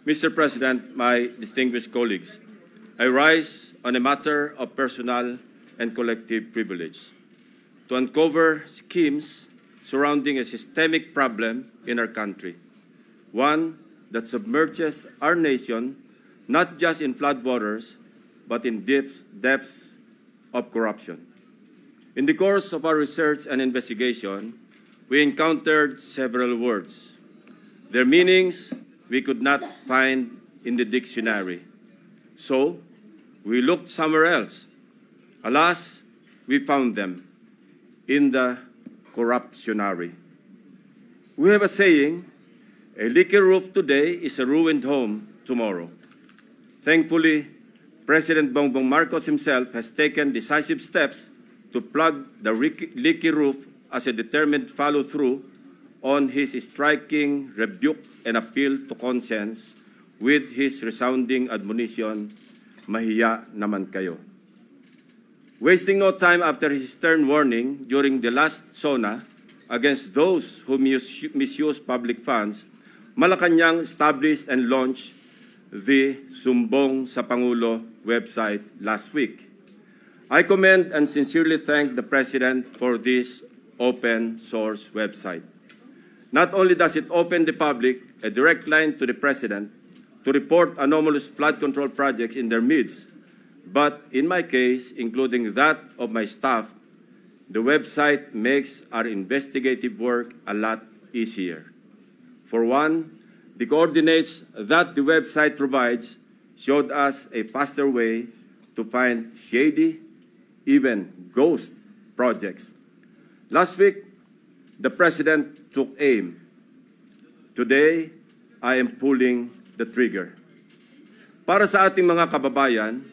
Mr. President, my distinguished colleagues, I rise on a matter of personal and collective privilege to uncover schemes surrounding a systemic problem in our country, one that submerges our nation not just in floodwaters, but in depths of corruption. In the course of our research and investigation, we encountered several words. Their meanings we could not find in the dictionary. So, we looked somewhere else. Alas, we found them in the corruptionary. We have a saying, a leaky roof today is a ruined home tomorrow. Thankfully, President Bongbong Marcos himself has taken decisive steps to plug the leaky roof as a determined follow-through on his striking rebuke and appeal to conscience with his resounding admonition, mahiya naman kayo. Wasting no time after his stern warning during the last SONA against those who misuse public funds, Malacanang established and launched the Sumbong sa Pangulo website last week. I commend and sincerely thank the President for this open source website. Not only does it open the public a direct line to the President to report anomalous flood control projects in their midst, but in my case, including that of my staff, the website makes our investigative work a lot easier. For one, the coordinates that the website provides showed us a faster way to find shady, even ghost projects. Last week, the President took aim. Today, I am pulling the trigger. Para sa ating mga kababayan,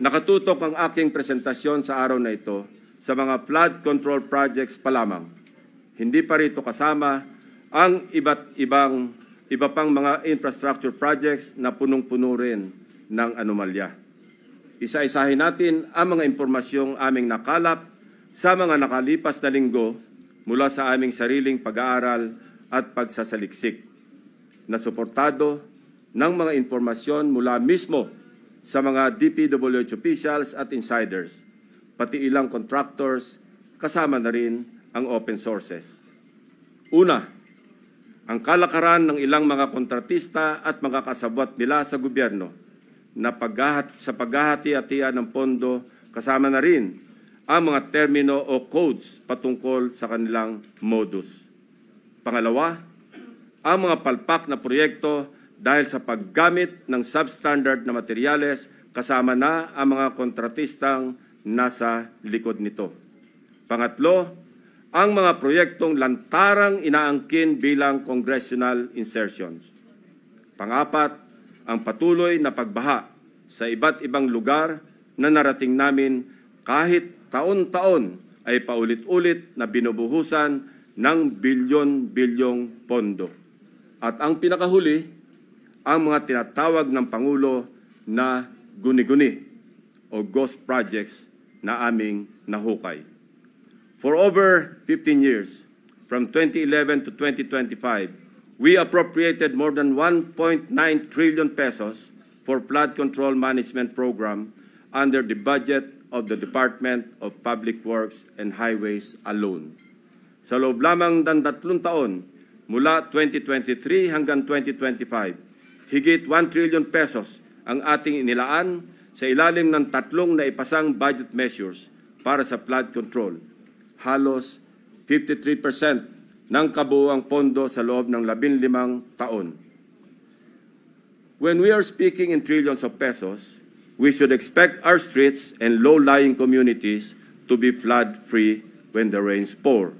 nakatutok ang aking presentasyon sa araw na ito sa mga flood control projects pa lamang. Hindi pa rito kasama ang iba pang mga infrastructure projects na punong-puno rin ng anomalya. Isa-isahin natin ang mga impormasyong aming nakalap sa mga nakalipas na linggo mula sa aming sariling pag-aaral at pagsasaliksik, na suportado ng mga impormasyon mula mismo sa mga DPWH officials at insiders, pati ilang contractors, kasama na rin ang open sources. Una, ang kalakaran ng ilang mga kontratista at mga kasabwat nila sa gobyerno na sa paghahati-hatian ng pondo, kasama na rin ang mga termino o codes patungkol sa kanilang modus. Pangalawa, ang mga palpak na proyekto dahil sa paggamit ng substandard na materyales, kasama na ang mga kontratistang nasa likod nito. Pangatlo, ang mga proyektong lantarang inaangkin bilang congressional insertions. Pangapat, ang patuloy na pagbaha sa iba't ibang lugar na narating namin kahit taon-taon ay paulit-ulit na binubuhusan ng bilyon-bilyong pondo. At ang pinakahuli, ang mga tinatawag ng Pangulo na guni-guni o ghost projects na aming nahukay. For over 15 years, from 2011 to 2025, we appropriated more than 1.9 trillion pesos for flood control management program under the budget of the Department of Public Works and Highways alone. Sa loob lamang ng 3 taon, mula 2023 hanggang 2025, higit 1 trillion pesos ang ating inilaan sa ilalim ng 3 naipasang budget measures para sa flood control. Halos 53% ng kabuuang pondo sa loob ng 15 taon. When we are speaking in trillions of pesos, we should expect our streets and low-lying communities to be flood-free when the rains pour.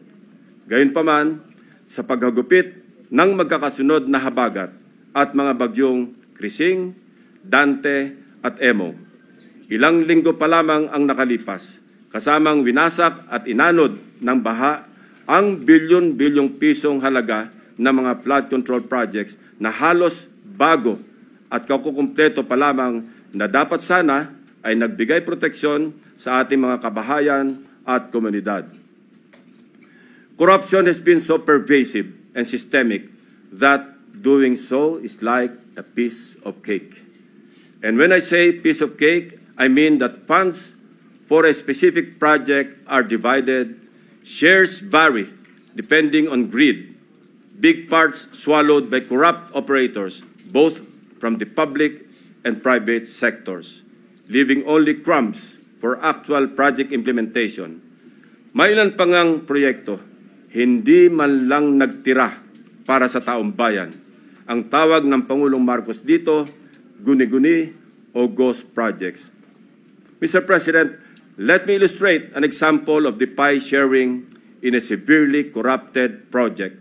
Gayunpaman, sa paghagupit ng magkakasunod na habagat at mga bagyong Krising, Dante at Emo, ilang linggo pa lamang ang nakalipas, kasamang winasak at inanod ng baha ang bilyon-bilyong pisong halaga ng mga flood control projects na halos bago at kakukumpleto pa lamang na dapat sana ay nagbigay proteksyon sa ating mga kabahayan at komunidad. Corruption has been so pervasive and systemic that doing so is like a piece of cake. And when I say piece of cake, I mean that funds for a specific project are divided, shares vary depending on greed, big parts swallowed by corrupt operators, both from the public and private sectors, leaving only crumbs for actual project implementation. May ilan pa ngang proyekto, hindi man lang nagtira para sa taong bayan. Ang tawag ng Pangulong Marcos dito, guni-guni o ghost projects. Mr. President, let me illustrate an example of the pie sharing in a severely corrupted project.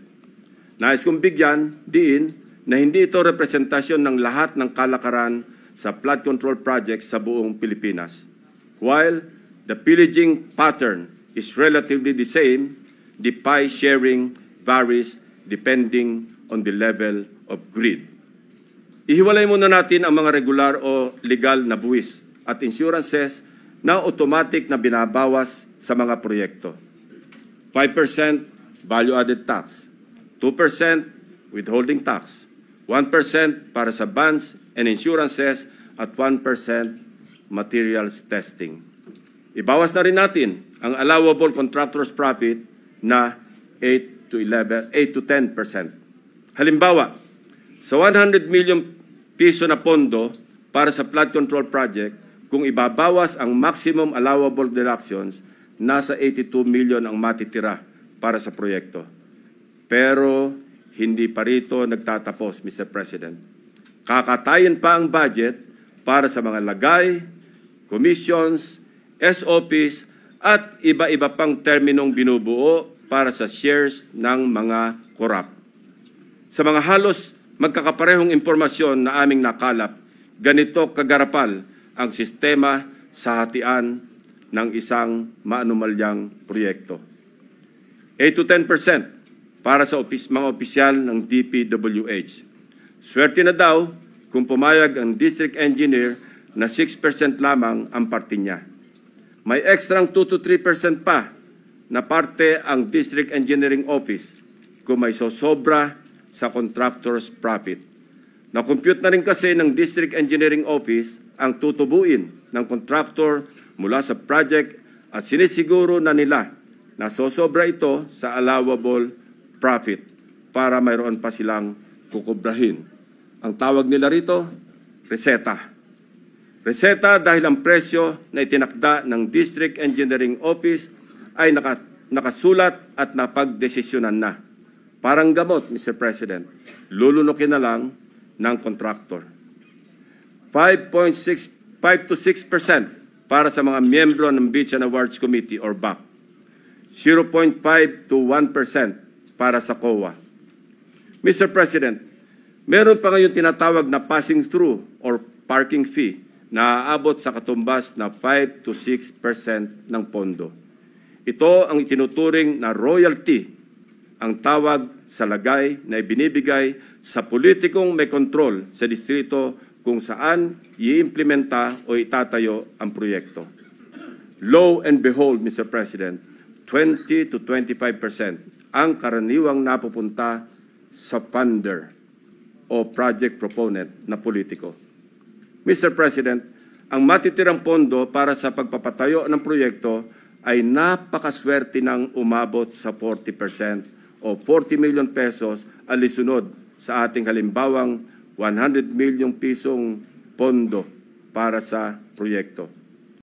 Nais kong bigyan diin na hindi ito representasyon ng lahat ng kalakaran sa flood control projects sa buong Pilipinas. While the pillaging pattern is relatively the same, the pie sharing varies depending on the level of greed. Ihiwalay muna natin ang mga regular o legal na buwis at insurances na automatic na binabawas sa mga proyekto. 5% value-added tax, 2% withholding tax, 1% para sa bonds and insurances at 1% materials testing. Ibawas na rin natin ang allowable contractor's profit na 8 to 10%. Halimbawa, sa 100 million piso na pondo para sa flood control project, kung ibabawas ang maximum allowable deductions, nasa 82 million ang matitira para sa proyekto. Pero hindi pa rito nagtatapos, Mr. President. Kakatayin pa ang budget para sa mga lagay, commissions, SOPs, at iba-iba pang terminong binubuo para sa shares ng mga korap. Sa mga halos magkakaparehong impormasyon na aming nakalap, ganito kagarapal ang sistema sa hatian ng isang maanumalyang proyekto. 8 to 10% para sa mga opisyal ng DPWH. Swerte na daw kung pumayag ang district engineer na 6% lamang ang parte niya. May ekstrang 2 to 3% pa na parte ang district engineering office kung may sosobra sa contractor's profit. Na-compute na rin kasi ng district engineering office ang tutubuin ng contractor mula sa project at sinisiguro na nila na sosobra ito sa allowable profit para mayroon pa silang kukubrahin. Ang tawag nila rito, reseta. Reseta dahil ang presyo na itinakda ng District Engineering Office ay nakasulat at napagdesisyonan na. Parang gamot, Mr. President, lulunukin na lang ng contractor. 5 to 6% para sa mga miyembro ng Beach and Awards Committee or BAC. 0.5 to 1% para sa COA. Mr. President, meron pa ngayong tinatawag na passing through or parking fee na aabot sa katumbas na 5 to 6% ng pondo. Ito ang itinuturing na royalty, ang tawag sa lagay na ibinibigay sa politikong may kontrol sa distrito kung saan iimplementa o itatayo ang proyekto. Lo and behold, Mr. President, 20 to 25% ang karaniwang napupunta sa funder o project proponent na politiko. Mr. President, ang matitirang pondo para sa pagpapatayo ng proyekto ay napakaswerte ng umabot sa 40% o 40 million pesos alisunod sa ating halimbawang 100 milyong pisong pondo para sa proyekto.